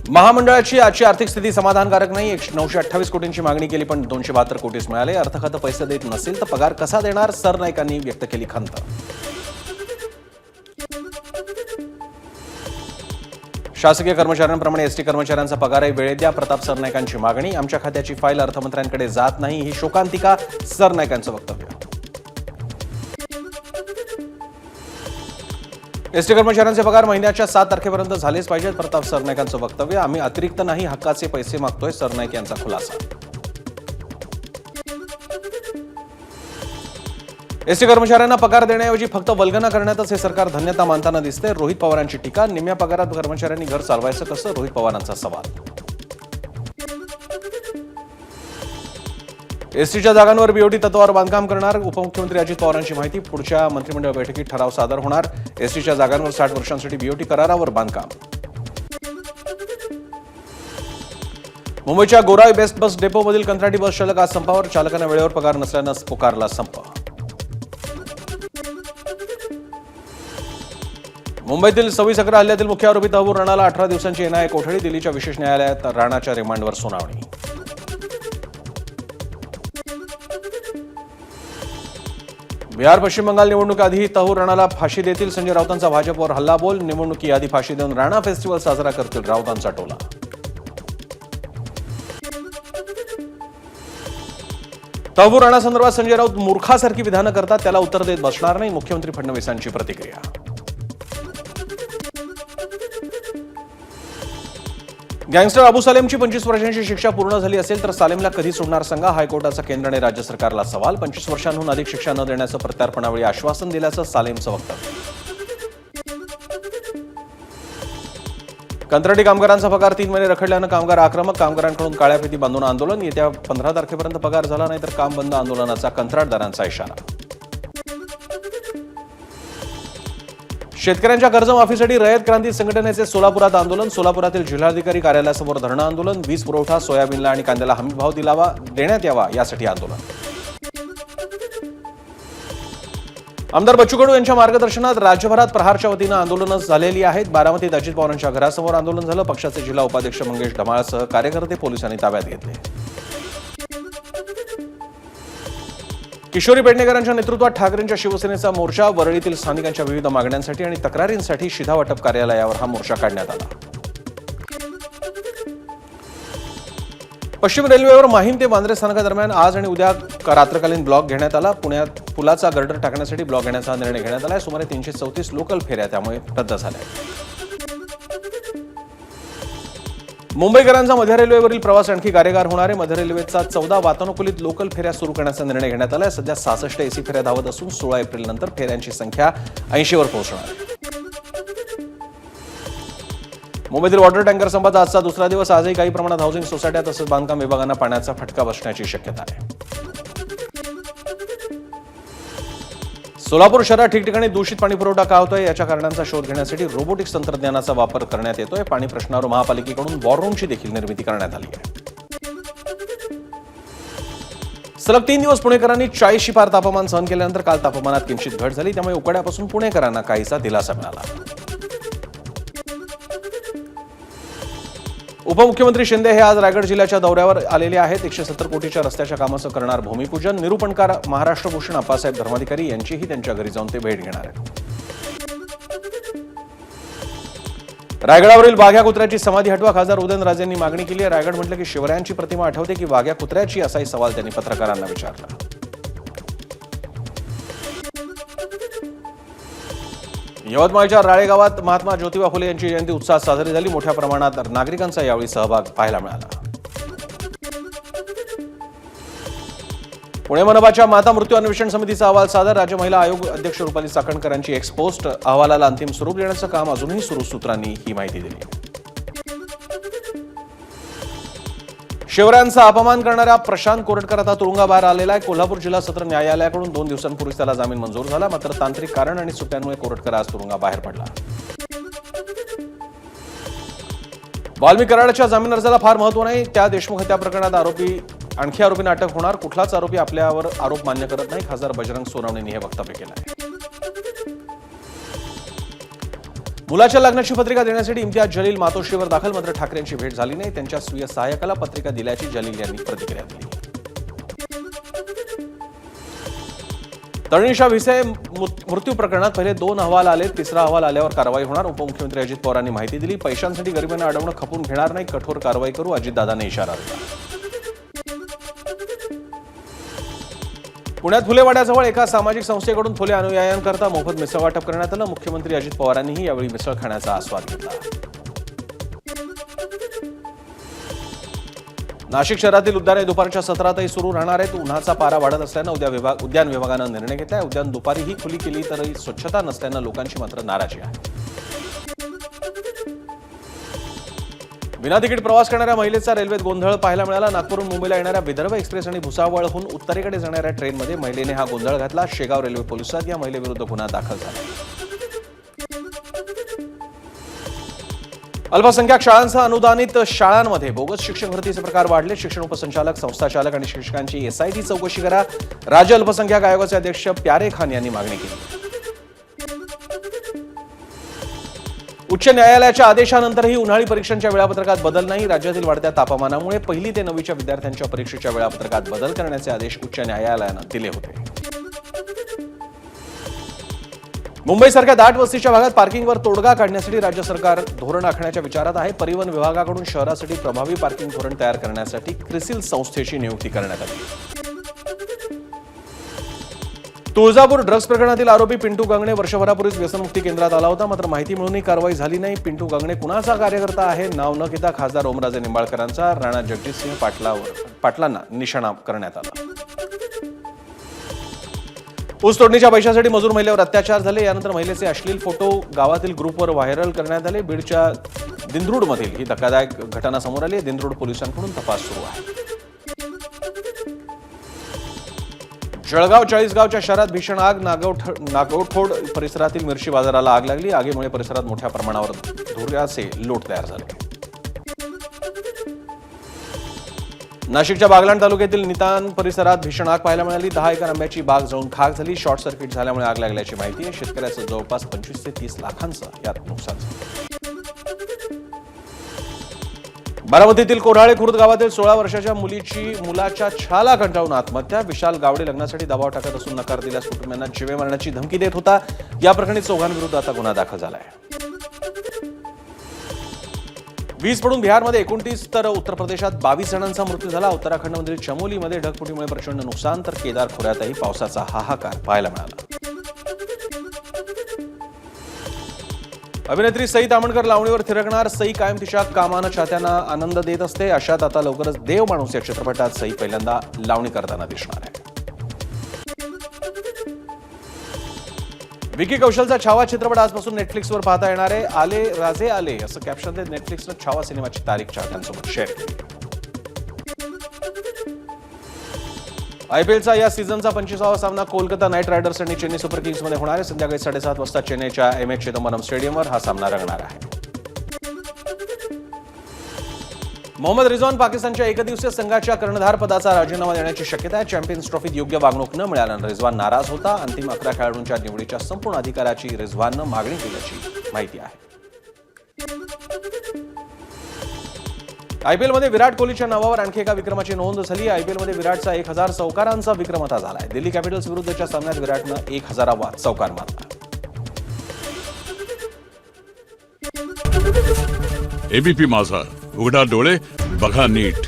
महामंडळाची आजची आर्थिक स्थिती समाधानकारक नाही. 928 कोटींची मागणी केली पण 272 कोटीच मिळाले. अर्थ खातं पैसे देत नसेल तर पगार कसा देणार, सरनाईकांनी व्यक्त केली खंत. शासकीय कर्मचाऱ्यांप्रमाणे एसटी कर्मचाऱ्यांचा पगारही वेळेत द्या, प्रताप सरनाईकांची मागणी. आमच्या खात्याची फाईल अर्थमंत्र्यांकडे जात नाही, ही शोकांतिका, सरनाईकांचं वक्तव्य. एसटी कर्मचाऱ्यांचे पगार महिन्याच्या 7 तारखेपर्यंत झालेच पाहिजेत, प्रताप सरनाईकांचं वक्तव्य. आम्ही अतिरिक्त नाही, हक्काचे पैसे मागतोय, सरनाईक यांचा खुलासा. एसटी कर्मचाऱ्यांना पगार देण्याऐवजी फक्त वल्गना करण्यातच हे सरकार धन्यता मानताना दिसते. रोहित पवारांची टीका. निम्म्या पगारात कर्मचाऱ्यांनी घर चालवायचं कसं, रोहित पवारांचा सवाल. एसटीच्या जागांवर बीओटी तत्वावर बांधकाम करणार, उपमुख्यमंत्री अजित पवारांची माहिती. पुढच्या मंत्रिमंडळ बैठकीत ठराव सादर होणार. एसटीच्या जागांवर 60 वर्षांसाठी बीओटी करारावर बांधकाम. मुंबईच्या गोराई बेस्ट बस डेपोमधील कंत्राटी बस चालक आज संपावर. चालकांना वेळेवर पगार नसल्यानं पुकारला संप. मुंबईतील 26/11 हल्ल्यातील मुख्य आरोपी तहबूर राणाला 18 दिवसांची एनआयए कोठडी. दिल्लीच्या विशेष न्यायालयात राणाच्या रिमांडवर सुनावणी. बिहार पश्चिम बंगाल निवडणुकीआधी तहबूर राणाला फाशी देतील, संजय राऊतांचा भाजपवर हल्लाबोल. निवडणुकीआधी फाशी देऊन राणा फेस्टिवल साजरा करतील राऊतांचा टोला. तहबूर राणा संदर्भात संजय राऊत मूर्खासारखी विधानं करतात, त्याला उत्तर देत बसणार नाही, मुख्यमंत्री फडणवीसांची प्रतिक्रिया. गँगस्टर अबू सालेमची 25 वर्षांची शिक्षा पूर्ण झाली असेल तर सालेमला कधी सोडणार सांगा, हायकोर्टाचा केंद्र आणि राज्य सरकारला सवाल. 25 वर्षांहून अधिक शिक्षा न देण्याचं प्रत्यार्पणावेळी आश्वासन दिल्याचं सालेमचं वक्तव्य. कंत्राटी कामगारांचा पगार 3 महिने रखडल्यानं कामगार आक्रमक. कामगारांकडून काळ्या फिती बांधून आंदोलन. येत्या 15 तारखेपर्यंत पगार झाला नाही तर काम बंद आंदोलनाचा कंत्राटदारांचा इशारा. शेतकऱ्यांच्या कर्जमाफीसाठी रयत क्रांती संघटनेचे सोलापुरात आंदोलन. सोलापुरातील जिल्हाधिकारी कार्यालयासमोर धरणं आंदोलन. वीज पुरवठा, सोयाबीनला आणि कांद्याला हमीभाव देण्यात यावा यासाठी आंदोलन. आमदार बच्चू कडू यांच्या मार्गदर्शनात राज्यभरात प्रहारच्या वतीनं आंदोलनं झालेली आहेत. बारामतीत अजित पवारांच्या घरासमोर आंदोलन झालं. पक्षाचे जिल्हा उपाध्यक्ष मंगेश ढमाळसह कार्यकर्ते पोलिसांनी ताब्यात घेतले. किशोरी पेडणेकरांच्या नेतृत्वात ठाकरेंच्या शिवसेनेचा मोर्चा. वरळीतील स्थानिकांच्या विविध मागण्यांसाठी आणि तक्रारींसाठी शिधावाटप कार्यालयावर हा मोर्चा काढण्यात आला. पश्चिम रेल्वेवर माहीम ते वांद्रे स्थानकादरम्यान आज आणि उद्या रात्रकालीन ब्लॉक घेण्यात आला. पुण्यात पुलाचा गर्डर टाकण्यासाठी ब्लॉक घेण्याचा निर्णय घेण्यात आला. सुमारे 334 लोकल फेऱ्या त्यामुळे रद्द झाल्या. मुंबईकरांचा मध्य रेल्वेवरील प्रवास आणखी कार्यगार होणार आहे. मध्य रेल्वेचा 14 वातानुकूलित लोकल फेऱ्या सुरू करण्याचा निर्णय घेण्यात आला आहे. सध्या 66 एसी फेऱ्या धावत असून 16 एप्रिल नंतर फेऱ्यांची संख्या 80 वर पोहोचणार आहे. मुंबईतील वॉटर टँकर संपाचा आजचा दुसरा दिवस. आजही काही प्रमाणात हाऊसिंग सोसायट्या तसंच बांधकाम विभागांना पाण्याचा फटका बसण्याची शक्यता आहे. सोलापूर शहरात ठिकठिकाणी दूषित पाणी पुरवठा का होतोय याच्या कारणांचा शोध घेण्यासाठी रोबोटिक्स तंत्रज्ञानाचा वापर करण्यात येतोय. पाणी प्रश्नावर महापालिकेकडून वॉर रूमची देखील निर्मिती करण्यात आली आहे. सलग 3 दिवस पुणेकरांनी 40शी पार तापमान सहन केल्यानंतर काल तापमानात किंचित घट झाली. त्यामुळे उकाड्यापासून पुणेकरांना काहीसा दिलासा मिळाला. उपमुख्यमंत्री शिंदे हे आज रायगड जिल्ह्याच्या दौऱ्यावर आलेले आहेत. 170 कोटीच्या रस्त्याच्या कामाचं करणार भूमिपूजन. निरूपणकार महाराष्ट्र भूषण अप्पासाहेब धर्माधिकारी यांचीही त्यांच्या घरी जाऊन ते भेट घेणार आहेत. रायगडावरील वाघ्या कुत्र्याची समाधी हटवा, खासदार उदयनराजे यांनी मागणी केली आहे. रायगड म्हटलं की शिवरायांची प्रतिमा आठवते की वाघ्या कुत्र्याची, असाही सवाल त्यांनी पत्रकारांना विचारला. यवतमाळच्या राळे गावात महात्मा ज्योतिबा फुले यांची जयंती उत्साहात साजरी झाली. मोठ्या प्रमाणात नागरिकांचा यावेळी सहभाग पाहायला मिळाला. पुणे मनपाच्या माता मृत्यू अन्वेषण समितीचा अहवाल सादर. राज्य महिला आयोग अध्यक्ष रुपाली चाकणकर यांची एक्सपोस्ट. अहवालाला अंतिम स्वरूप देण्याचं काम अजूनही सुरू. सूत्रांनी ही माहिती दिली. शिवरायांचा अपमान करणाऱ्या प्रशांत कोरटकर आता तुरुंगाबाहेर आलेला आहे. कोल्हापूर जिल्हा सत्र न्यायालयाकडून 2 दिवसांपूर्वी त्याला जामीन मंजूर झाला. मात्र तांत्रिक कारण आणि सुट्ट्यांमुळे कोरटकर आज तुरुंगाबाहेर पडला. वाल्मिक कराडच्या जामीन अर्जाला फार महत्व नाही. त्या देशमुख हत्या प्रकरणात आणखी आरोपींना अटक होणार. कुठलाच आरोपी आपल्यावर आरोप मान्य करत नाही. खासदार बजरंग सोनवणेंनी हे वक्तव्य केलं आहे. मुलाच्या लग्नाची पत्रिका देण्यासाठी इम्तियाज जलील मातोश्रीवर दाखल, मात्र ठाकरेंची भेट झाली नाही. त्यांच्या स्वीय सहाय्यकाला पत्रिका दिल्याची जलील यांनी प्रतिक्रिया दिली. तनिषा भिसे मृत्यू प्रकरणात पहिले 2 अहवाल आले, तिसरा अहवाल आल्यावर कारवाई होणार. उपमुख्यमंत्री अजित पवारांनी माहिती दिली. पैशांसाठी गरिबांना अडवणं खपून घेणार नाही, कठोर कारवाई करू, अजितदादांनी इशारा दिला. पुण्यात फुलेवाड्याजवळ एका सामाजिक संस्थेकडून फुले अनुयायांकरता मोफत मिसळ वाटप करण्यात आलं. मुख्यमंत्री अजित पवारांनीही यावेळी मिसळ खाण्याचा आस्वाद घेतला. नाशिक शहरातील उद्याने दुपारच्या सत्रातही सुरू राहणार आहेत. उन्हाचा पारा वाढत असल्यानं उद्यान विभागानं निर्णय घेतलाय. उद्यान दुपारीही खुली केली तरी स्वच्छता नसल्यानं लोकांची मात्र नाराजी आहे. विना तिकीट प्रवास करणाऱ्या महिलेचा रेल्वेत गोंधळ पाहायला मिळाला. नागपूरहून मुंबईला येणाऱ्या विदर्भ एक्सप्रेस आणि भुसावळहून उत्तरेकडे जाणाऱ्या ट्रेनमध्ये महिलेने हा गोंधळ घातला. शेगाव रेल्वे पोलिसात या महिलेविरुद्ध गुन्हा दाखल झाला. अल्पसंख्याक शाळांसह अनुदानित शाळांमध्ये बोगस शिक्षक भरतीचे प्रकार वाढले. शिक्षण उपसंचालक, संस्थाचालक आणि शिक्षकांची एसआयटी चौकशी करा, राज्य अल्पसंख्याक आयोगाचे अध्यक्ष प्यारे खान यांनी मागणी केली. उच्च न्यायालयाच्या आदेशानंतरही उन्हाळी परीक्षांच्या वेळापत्रकात बदल नाही. राज्यातील वाढत्या तापमानामुळे 1ली ते 9वीच्या विद्यार्थ्यांच्या परीक्षेच्या वेळापत्रकात बदल करण्याचे आदेश उच्च न्यायालयानं दिले होते. मुंबईसारख्या दाट वस्तीच्या भागात पार्किंगवर तोडगा काढण्यासाठी राज्य सरकार धोरण आखण्याच्या विचारात आहे. परिवहन विभागाकडून शहरासाठी प्रभावी पार्किंग धोरण तयार करण्यासाठी क्रिसिल संस्थेची नियुक्ती करण्यात आली. तुळजापूर ड्रग्ज प्रकरणातील आरोपी पिंटू गंगणे वर्षभरापूर्वीच व्यसनमुक्ती केंद्रात आला होता, मात्र माहिती मिळूनही कारवाई झाली नाही. पिंटू गंगणे कुणाचा कार्यकर्ता आहे, नाव न घेता खासदार ओमराजे निंबाळकरांचा राणा जगजितसिंह पाटलांना निशाणा करण्यात आला. ऊस तोडणीच्या पैशासाठी मजूर महिलेवर अत्याचार झाले. यानंतर महिलेचे अश्लील फोटो गावातील ग्रुपवर व्हायरल करण्यात आले. बीडच्या दिंद्रूडमधील ही धक्कादायक घटना समोर आली. दिंद्रूड पोलिसांकडून तपास सुरू आहे. जळगाव चाळीसगावच्या शहरात भीषण आग. नागोठोड परिसरातील मिरची बाजाराला आग लागली. आगीमुळे परिसरात मोठ्या प्रमाणावर धुराचे लोट तयार झाले. नाशिकच्या बागलाण तालुक्यातील नितान परिसरात भीषण आग पाहायला मिळाली. 10 एकर आंब्याची बाग जळून खाक झाली. शॉर्ट सर्किट झाल्यामुळे आग लागल्याची माहिती आहे. शेतकऱ्याचं जवळपास 25 ते 30 लाखांचं यात नुकसान झालं. बारामतीतील कोऱ्हाळे खुर्द गावातील 16 वर्षाच्या मुलाच्या छाला कंटाळून आत्महत्या. विशाल गावडे लग्नासाठी दबाव टाकत असून नकार दिल्यास कुटुंबियांना जीवे मारण्याची धमकी देत होता. या प्रकरणी चौघांविरुद्ध आता गुन्हा दाखल झाला आहे. वीज पडून बिहारमध्ये 29 तर उत्तर प्रदेशात 22 जणांचा मृत्यू झाला. उत्तराखंडमधील चमोलीमध्ये ढगफुटीमुळे प्रचंड नुकसान, तर केदार खोऱ्यातही पावसाचा हाहाकार पाहायला मिळाला. अभिनेत्री सई तामणकर लावणीवर थिरकणार. सई कायम तिच्या कामानं चाहत्यांना आनंद देत असते. अशात आता लवकरच देव माणूस या चित्रपटात सई पहिल्यांदा लावणी करताना दिसणार आहे. विकी कौशलचा छावा चित्रपट आजपासून नेटफ्लिक्सवर पाहता येणार आहे. आले राजे आले असं कॅप्शन देत नेटफ्लिक्सनं छावा सिनेमाची तारीख चाहत्यांसोबत शेअर केली. आयपीएलचा या सीझनचा 25वा सामना कोलकाता नाईट रायडर्स आणि चेन्नई सुपर किंग्समध्ये होणार आहे. संध्याकाळी 7:30 वाजता चेन्नईच्या एम.ए. चिदंबरम स्टेडियमवर हा सामना रंगणार आहे. मोहम्मद रिझवान पाकिस्तानच्या एकदिवसीय संघाच्या कर्णधार पदाचा राजीनामा देण्याची शक्यता आहे. चॅम्पियन्स ट्रॉफीत योग्य वागणूक न मिळाल्यानं रिझवान नाराज होता. अंतिम 11 खेळाडूंच्या निवडीच्या संपूर्ण अधिकाराची रिझवाननं मागणी केल्याची माहिती आहे. आयपीएलमध्ये विराट कोहलीच्या नावावर आणखी एका विक्रमाची नोंद झाली. आयपीएलमध्ये विराटचा 1000 चौकारांचा विक्रम आता झालाय. दिल्ली कॅपिटल्स विरुद्धच्या सामन्यात विराटनं 1000वा चौकार मारला. एबीपी माझा, उघडा डोळे बघा नीट.